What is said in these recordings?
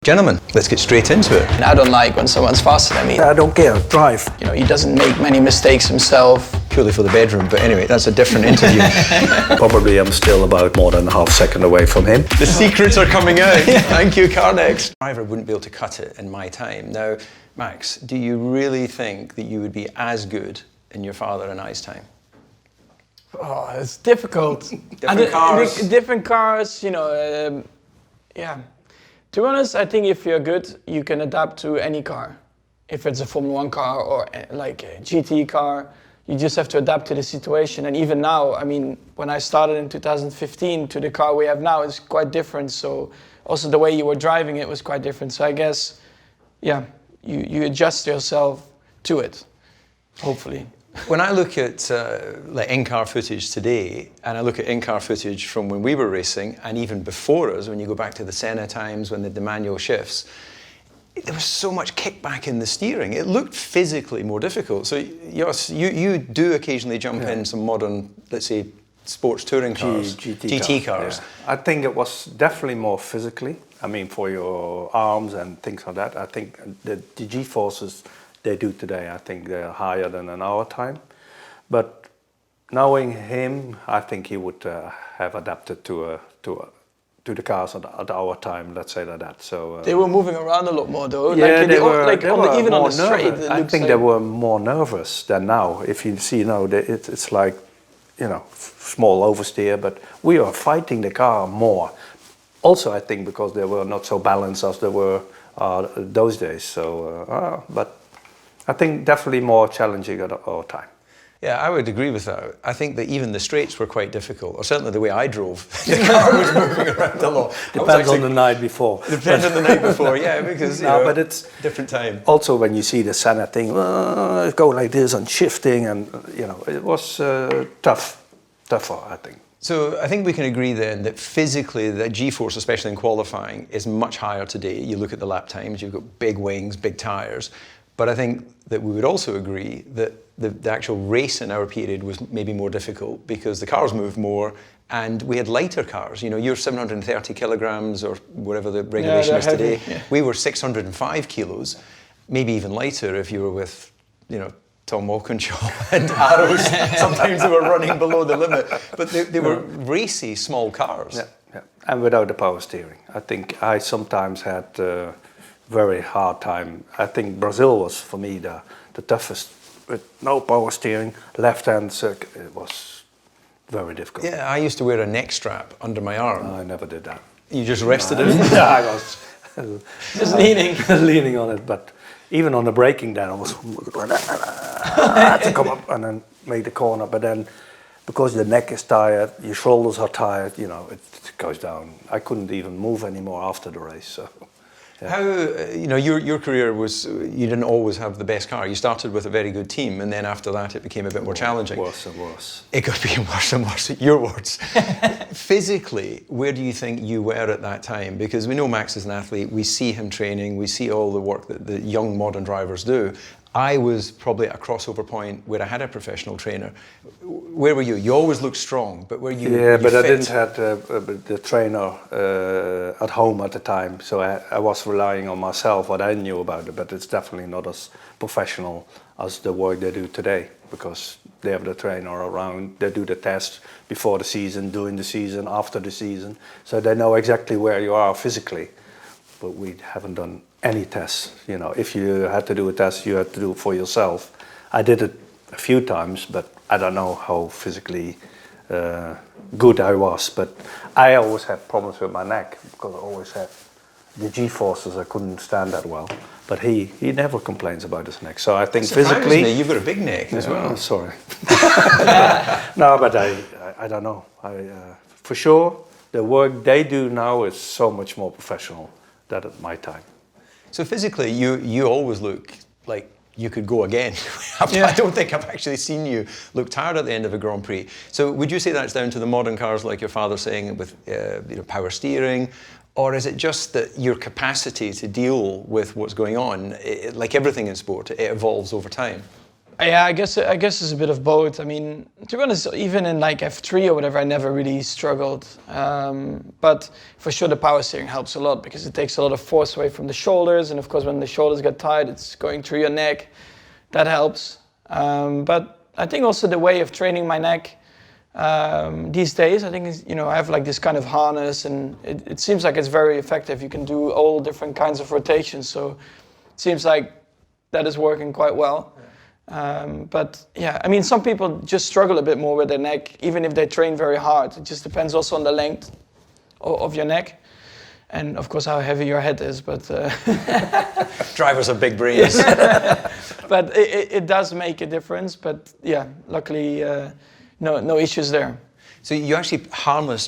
Gentlemen, let's get straight into it. I don't like when someone's faster than me. I don't care, drive. You know, he doesn't make many mistakes himself. Purely for the bedroom, but anyway, that's a different interview. Probably I'm still about more than a half second away from him. The secrets are coming out. Thank you, Carnex. Driver wouldn't be able to cut it in my time. Now, Max, do you really think that you would be as good in your father and I's time? Oh, it's difficult. Different cars. You know, yeah. To be honest, I think if you're good, you can adapt to any car. If it's a Formula 1 car or like a GT car, you just have to adapt to the situation. And even now, I mean, when I started in 2015 to the car we have now, it's quite different. So also the way you were driving it was quite different. So I guess, yeah, you adjust yourself to it, hopefully. When I look at like in-car footage today, and I look at in-car footage from when we were racing, and even before us, when you go back to the Senna times, when the manual shifts, there was so much kickback in the steering. It looked physically more difficult. So, Jos, you do occasionally jump in some modern, let's say, sports touring cars, GT cars. Yeah. I think it was definitely more physically. I mean, for your arms and things like that. I think the G-forces they do today, I think they're higher than in our time. But knowing him, I think he would have adapted to the cars at our time, let's say like that. So they were moving around a lot more, though. Yeah, like even on the straight. I think they were more nervous than now. If you see now, it's like, you know, small oversteer, but we are fighting the car more. Also, I think because they were not so balanced as they were those days. So, but I think definitely more challenging at our time. Yeah, I would agree with that. I think that even the straights were quite difficult, or certainly the way I drove. The car was moving around a lot. Depends on the night before. Depends on the night before, yeah, because but it's different time. Also, when you see the Senna thing, go like this and shifting, and you know, it was tougher, I think. So I think we can agree then that physically the G-force, especially in qualifying, is much higher today. You look at the lap times, you've got big wings, big tyres. But I think that we would also agree that the actual race in our period was maybe more difficult because the cars moved more and we had lighter cars. You know, you're 730 kilograms or whatever the regulation is today. Heavy, yeah. We were 605 kilos, maybe even lighter if you were with, you know, Tom Walkinshaw and Arrows. Sometimes they were running below the limit. But they were racy, small cars. Yeah. And without the power steering. I think I sometimes had very hard time. I think Brazil was for me the toughest, with no power steering, left-hand circuit. It was very difficult. Yeah, I used to wear a neck strap under my arm. I never did that. You just rested it? Yeah, I was just leaning on it. But even on the braking, then I was to come up and then make the corner. But then, because the neck is tired, your shoulders are tired, you know, it goes down. I couldn't even move anymore after the race. So. Yeah. How, you know, your career was, you didn't always have the best car. You started with a very good team, and then after that it became a bit more challenging. Worse and worse. It got being worse and worse, your words. Physically, where do you think you were at that time? Because we know Max is an athlete, we see him training, we see all the work that the young modern drivers do. I was probably at a crossover point where I had a professional trainer. Where were you? You always looked strong, but were you? Yeah, but fit? I didn't have the trainer at home at the time, so I was relying on myself, what I knew about it. But it's definitely not as professional as the work they do today, because they have the trainer around. They do the test before the season, during the season, after the season, so they know exactly where you are physically. But we haven't done any tests. You know, if you had to do a test, you had to do it for yourself. I did it a few times, but I don't know how physically good I was. But I always had problems with my neck because I always had the G-forces. I couldn't stand that well. But he never complains about his neck. So I think physically, me. You've got a big neck as well. Sorry. No, but I don't know. For sure, the work they do now is so much more professional than at my time. So physically, you always look like you could go again. I don't think I've actually seen you look tired at the end of a Grand Prix. So would you say that's down to the modern cars, like your father saying, with you know, power steering? Or is it just that your capacity to deal with what's going on, like everything in sport, it evolves over time? Yeah, I guess it's a bit of both. I mean, to be honest, even in like F3 or whatever, I never really struggled. But for sure, the power steering helps a lot because it takes a lot of force away from the shoulders, and of course, when the shoulders get tight, it's going through your neck. That helps. But I think also the way of training my neck these days, I think is, I have like this kind of harness, and it seems like it's very effective. You can do all different kinds of rotations, so it seems like that is working quite well. But yeah, I mean, some people just struggle a bit more with their neck, even if they train very hard. It just depends also on the length of your neck, and of course how heavy your head is. But Drivers have big brains. but it does make a difference. But yeah, luckily no issues there. So you actually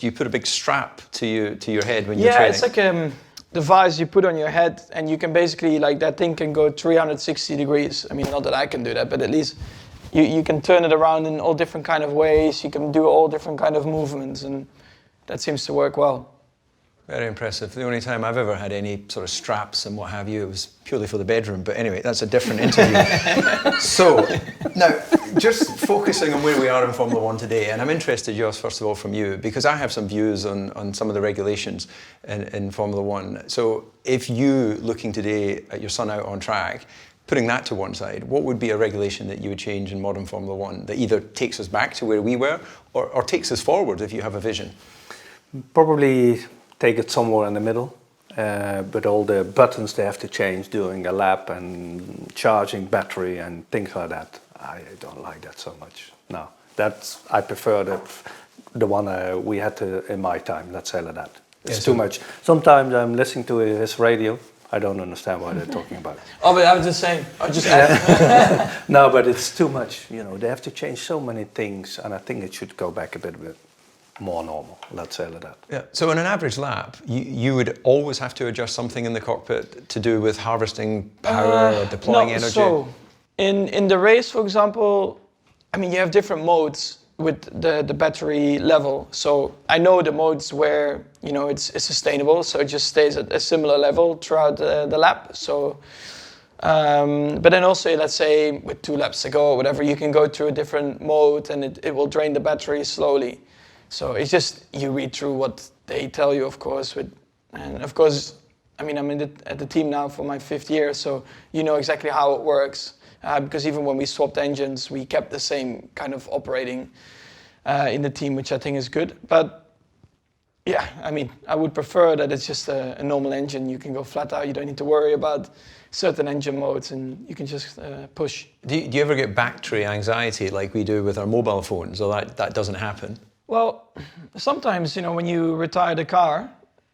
you put a big strap to your head when you're training? Yeah, it's like a device you put on your head, and you can basically, like, that thing can go 360 degrees. I mean, not that I can do that, but at least you can turn it around in all different kind of ways. You can do all different kind of movements, and that seems to work well. Very impressive. The only time I've ever had any sort of straps and what have you, it was purely for the bedroom. But anyway, that's a different interview. So, now, just focusing on where we are in Formula One today, and I'm interested, Jos, first of all, from you, because I have some views on some of the regulations in Formula One. So, if you, looking today at your son out on track, putting that to one side, what would be a regulation that you would change in modern Formula One that either takes us back to where we were or takes us forward if you have a vision? Probably take it somewhere in the middle, but all the buttons they have to change during a lap and charging battery and things like that. I don't like that so much. No, I prefer the one we had in my time. Let's say that. It's too much. Sometimes I'm listening to his radio. I don't understand what they're talking about. Oh, but I was just saying. I just add. No, but it's too much. They have to change so many things, and I think it should go back a bit more normal, let's say like that. Yeah. So in an average lap, you would always have to adjust something in the cockpit to do with harvesting power or deploying energy? So in the race, for example, I mean, you have different modes with the battery level. So I know the modes where, it's sustainable, so it just stays at a similar level throughout the lap. So, but then also, let's say with 2 laps to go or whatever, you can go through a different mode and it will drain the battery slowly. So it's just, you read through what they tell you, of course. And of course, I mean, I'm at the team now for my 5th year, so you know exactly how it works. Because even when we swapped engines, we kept the same kind of operating in the team, which I think is good. But yeah, I mean, I would prefer that it's just a normal engine. You can go flat out. You don't need to worry about certain engine modes, and you can just push. Do you ever get battery anxiety like we do with our mobile phones, or that doesn't happen? Well, sometimes, when you retire the car,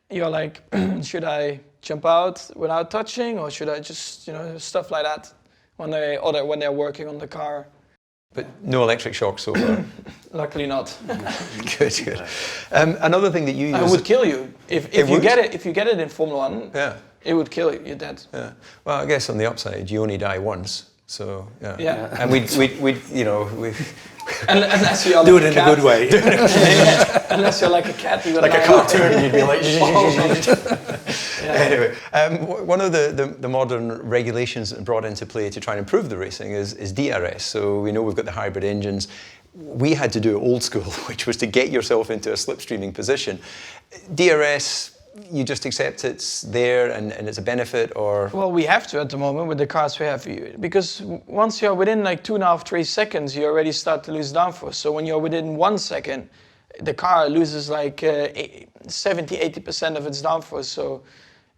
you're like, should I jump out without touching, or should I just, stuff like that when they're working on the car. But no electric shock so far? Luckily not. Good. Another thing that you use... It would kill you. If you get it in Formula 1, yeah, it would kill you. You're dead. Yeah. Well, I guess on the upside, you only die once. So, yeah. And we unless you're do it in a good way. Unless you're like a cat, you like a cartoon, you'd be like. Anyway, one of the modern regulations brought into play to try and improve the racing is DRS. So we know we've got the hybrid engines. We had to do it old school, which was to get yourself into a slipstreaming position. DRS. You just accept it's there and it's a benefit, or? Well, we have to at the moment with the cars we have, because once you're within like 2.5, 3 seconds, you already start to lose downforce. So when you're within 1 second, the car loses like 70-80% of its downforce. So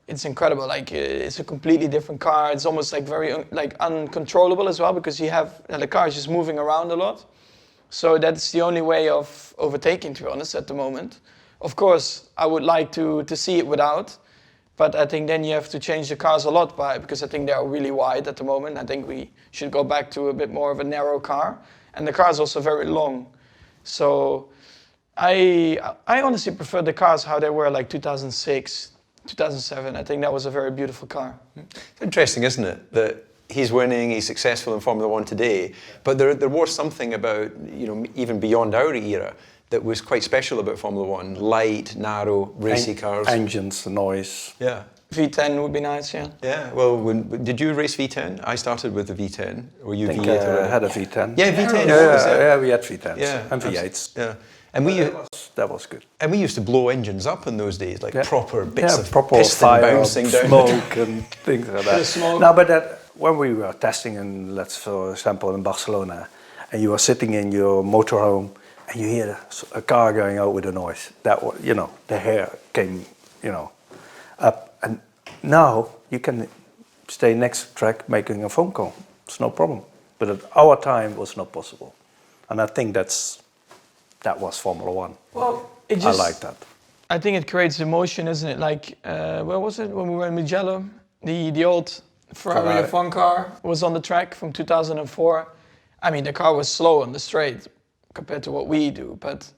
it's incredible. Like it's a completely different car. It's almost like very uncontrollable as well, because the car is just moving around a lot. So that's the only way of overtaking, to be honest, at the moment. Of course, I would like to see it without, but I think then you have to change the cars a lot because I think they are really wide at the moment. I think we should go back to a bit more of a narrow car, and the car is also very long. So I honestly prefer the cars how they were like 2006, 2007. I think that was a very beautiful car. It's interesting, isn't it, that he's winning, he's successful in Formula One today, but there was something about, even beyond our era, that was quite special about Formula One. Light, narrow, racy cars. Engines, noise. Yeah. V10 would be nice, yeah. Yeah, well, did you race V10? I started with the V10. Or you I think V8 I already? had a V10. Yeah, V10. Yeah, we had V10s and abs- V8s. Yeah, and That was good. we used to blow engines up in those days, like Yeah. proper bits Yeah, of proper piston fire, bouncing down. smoke and things like The that. smoke. No, but when we were testing in, for example, in Barcelona, and you were sitting in your motorhome and you hear a car going out with a noise, that was, the hair came, up. And now you can stay next to the track making a phone call. It's no problem. But at our time, it was not possible. And I think that was Formula One. Well, it just, I like that. I think it creates emotion, isn't it? Like, where was it when we were in Mugello? The old Ferrari F1 car was on the track from 2004. I mean, the car was slow on the straight compared to what we do, but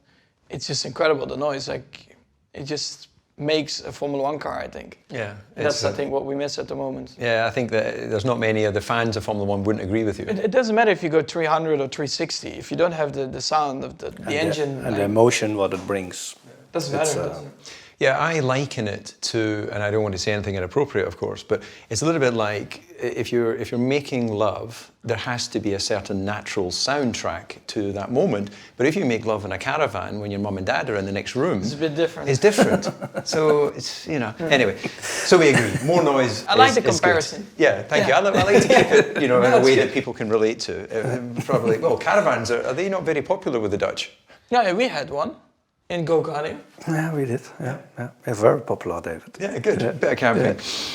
it's just incredible, the noise. Like, it just makes a Formula One car, I think. Yeah, That's, I think, what we miss at the moment. Yeah, I think that there's not many of the fans of Formula One wouldn't agree with you. It doesn't matter if you go 300 or 360. If you don't have the sound of the engine, And the emotion, what it brings. doesn't matter. Doesn't it? Yeah, I liken it to, and I don't want to say anything inappropriate, of course, but it's a little bit like if you're making love, there has to be a certain natural soundtrack to that moment. But if you make love in a caravan when your mum and dad are in the next room, It's a bit different. It's different. So it's anyway. So we agree. More noise. I like the is good. comparison. Yeah, thank you. I like to keep it, in a that's way good. that people can relate to. Probably. Well, caravans are they not very popular with the Dutch? Yeah, we had one in go-karting. Yeah, we did. Yeah. It's very popular, David. Yeah, good. Bit of camping.